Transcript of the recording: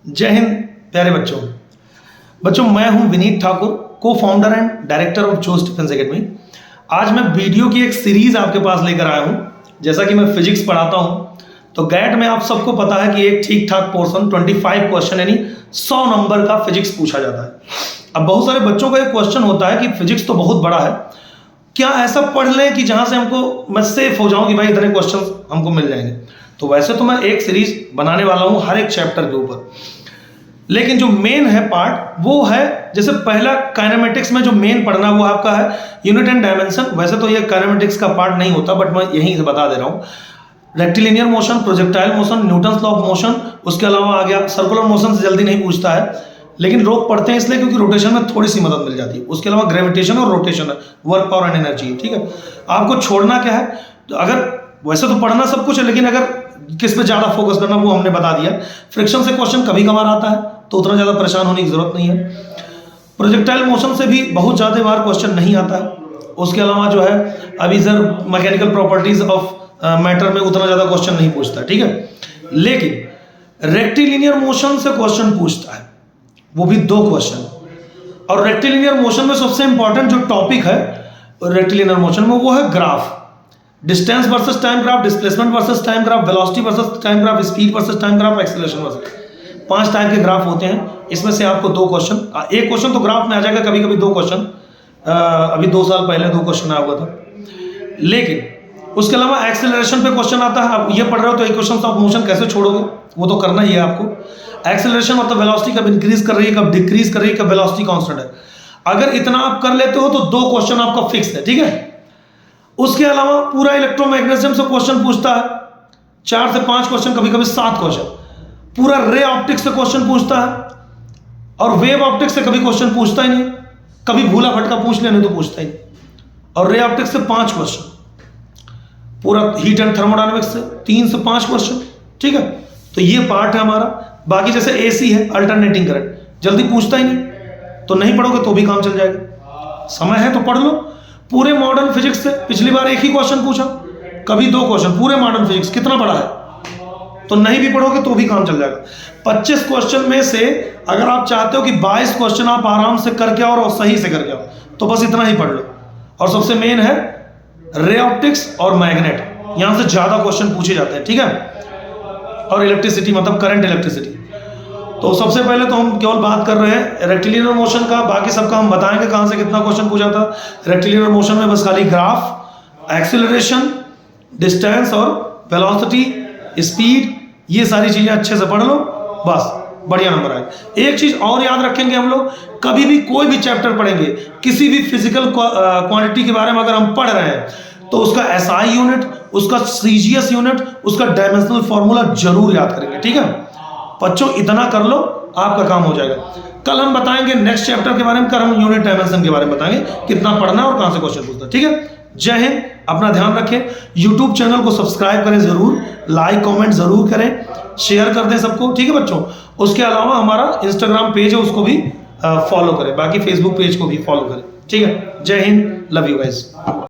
जय हिंद प्यारे बच्चों मैं हूं विनीत ठाकुर, को फाउंडर एंड डायरेक्टर ऑफ जोश डिफेंस एकेडमी। आज मैं वीडियो की एक सीरीज आपके पास लेकर आया हूं। जैसा कि मैं फिजिक्स पढ़ाता हूं तो गैट में आप सबको पता है कि एक ठीक ठाक पोर्शन 25 क्वेश्चन यानी 100 नंबर का फिजिक्स पूछा जाता है। अब बहुत सारे बच्चों का एक क्वेश्चन होता है कि फिजिक्स तो बहुत बड़ा है, क्या ऐसा पढ़ लें कि जहां से हमको मैं सेफ हो जाऊं कि भाई इतने क्वेश्चन हमको मिल जाएंगे। तो वैसे तो मैं एक सीरीज बनाने वाला हूं हर एक चैप्टर के ऊपर, लेकिन जो मेन है पार्ट वो है, जैसे पहला काइनेमेटिक्स में जो मेन पढ़ना वो आपका है यूनिट एंड डायमेंशन। वैसे तो ये काइनेमेटिक्स का पार्ट नहीं होता, बट मैं यहीं से बता दे रहा हूँ। Rectilinear motion, projectile motion, Newton's law of motion, उसके अलावा आ गया सर्कुलर मोशन से जल्दी नहीं पूछता है, लेकिन रोक पढ़ते हैं इसलिए क्योंकि रोटेशन में थोड़ी सी मदद मिल जाती है। उसके अलावा ग्रेविटेशन और रोटेशन है, वर्क पावर एंड एनर्जी है। ठीक है, आपको छोड़ना क्या है, तो अगर वैसे तो पढ़ना सब कुछ है, लेकिन अगर किस पे ज्यादा फोकस करना वो हमने बता दिया। फ्रिक्शन से क्वेश्चन कभी कभार आता है तो उतना ज्यादा परेशान होने की जरूरत नहीं है। प्रोजेक्टाइल मोशन से भी बहुत ज्यादा बार क्वेश्चन नहीं आता है। उसके अलावा जो है अभी sir mechanical properties of matter में उतना ज्यादा क्वेश्चन नहीं पूछता, ठीक है। लेकिन रेक्टिलिनियर मोशन से क्वेश्चन पूछता है, वो भी 2 क्वेश्चन। और रेक्टिलिनियर मोशन में सबसे इंपॉर्टेंट जो टॉपिक है रेक्टिलिनियर मोशन में वो है graph, distance versus time graph, displacement versus time graph, velocity versus time graph, speed versus time graph, acceleration versus. 5 type के ग्राफ होते हैं, इसमें से आपको 2 क्वेश्चन, एक क्वेश्चन तो ग्राफ में आ जाएगा, कभी कभी 2 क्वेश्चन। अभी 2 साल पहले 2 क्वेश्चन आया हुआ था। लेकिन उसके अलावा एक्सेलरेशन पे क्वेश्चन आता है। आप ये पढ़ रहे हो तो इक्वेशंस ऑफ मोशन कैसे छोड़ोगे, वो तो करना ही है आपको। एक्सेलरेशन मतलब वेलोसिटी कब इंक्रीज कर रही है, कब डिक्रीज कर रही है, कब वेलोसिटी कांस्टेंट है। अगर इतना आप कर लेते हो तो 2 क्वेश्चन आपका फिक्स है, ठीक है। उसके अलावा पूरा इलेक्ट्रोमैग्नेटिज्म से क्वेश्चन पूछता है, 4 से 5 क्वेश्चन, कभी कभी 7 क्वेश्चन। पूरा रे ऑप्टिक्स से क्वेश्चन पूछता है, और वेव ऑप्टिक्स से कभी क्वेश्चन पूछता ही नहीं, कभी भूला भटका पूछ लेने तो पूछता ही नहीं। और रे ऑप्टिक्स से 5 क्वेश्चन, पूरा हीट एंड थर्मोडायनेमिक्स से 3 से 5 क्वेश्चन, ठीक है। तो ये पार्ट है हमारा। बाकी जैसे एसी है, अल्टरनेटिंग करंट, जल्दी पूछता ही नहीं, तो नहीं पढ़ोगे तो भी काम चल जाएगा। समय है तो पढ़ लो। पूरे मॉडर्न फिजिक्स से पिछली बार एक ही क्वेश्चन पूछा, कभी 2 क्वेश्चन। पूरे मॉडर्न फिजिक्स कितना बड़ा है, तो नहीं भी पढ़ोगे तो भी काम चल जाएगा। 25 क्वेश्चन में से अगर आप चाहते हो कि 22 क्वेश्चन आप आराम से करके आओ और सही से करके आओ, तो बस इतना ही पढ़ लो। और सबसे मेन है रे ऑप्टिक्स और मैग्नेट, यहां से ज्यादा क्वेश्चन पूछे जाते हैं, ठीक है। और इलेक्ट्रिसिटी मतलब करंट इलेक्ट्रिसिटी। तो सबसे पहले तो हम केवल बात कर रहे हैं रेक्टिलिनियर मोशन का, बाकी सबका हम बताएंगे कहां से कितना क्वेश्चन पूछा था। रेक्टिलिनियर मोशन में बस खाली ग्राफ, एक्सीलरेशन, डिस्टेंस और वेलोसिटी, स्पीड, ये सारी चीजें अच्छे से पढ़ लो, बस बढ़िया नंबर आएगा। एक चीज और याद रखेंगे हम लोग, कभी भी कोई भी चैप्टर पढ़ेंगे, किसी भी फिजिकल क्वांटिटी के बारे में अगर हम पढ़ रहे हैं, तो उसका एसआई यूनिट, उसका सीजीएस यूनिट, उसका डायमेंशनल फॉर्मूला जरूर याद करेंगे, ठीक है बच्चों। इतना कर लो, आपका काम हो जाएगा। कल हम बताएंगे नेक्स्ट चैप्टर के बारे में, कल हम यूनिट डायमेंशन के बारे में बताएंगे, कितना पढ़ना है और कहां से क्वेश्चन पूछना है, ठीक है। जय हिंद, अपना ध्यान रखें। यूट्यूब चैनल को सब्सक्राइब करें जरूर, लाइक कमेंट जरूर करें, शेयर कर दें सबको, ठीक है बच्चों। उसके अलावा हमारा इंस्टाग्राम पेज है, उसको भी फॉलो करें, बाकी फेसबुक पेज को भी फॉलो करें, ठीक है। जय हिंद, लव यू गाइस।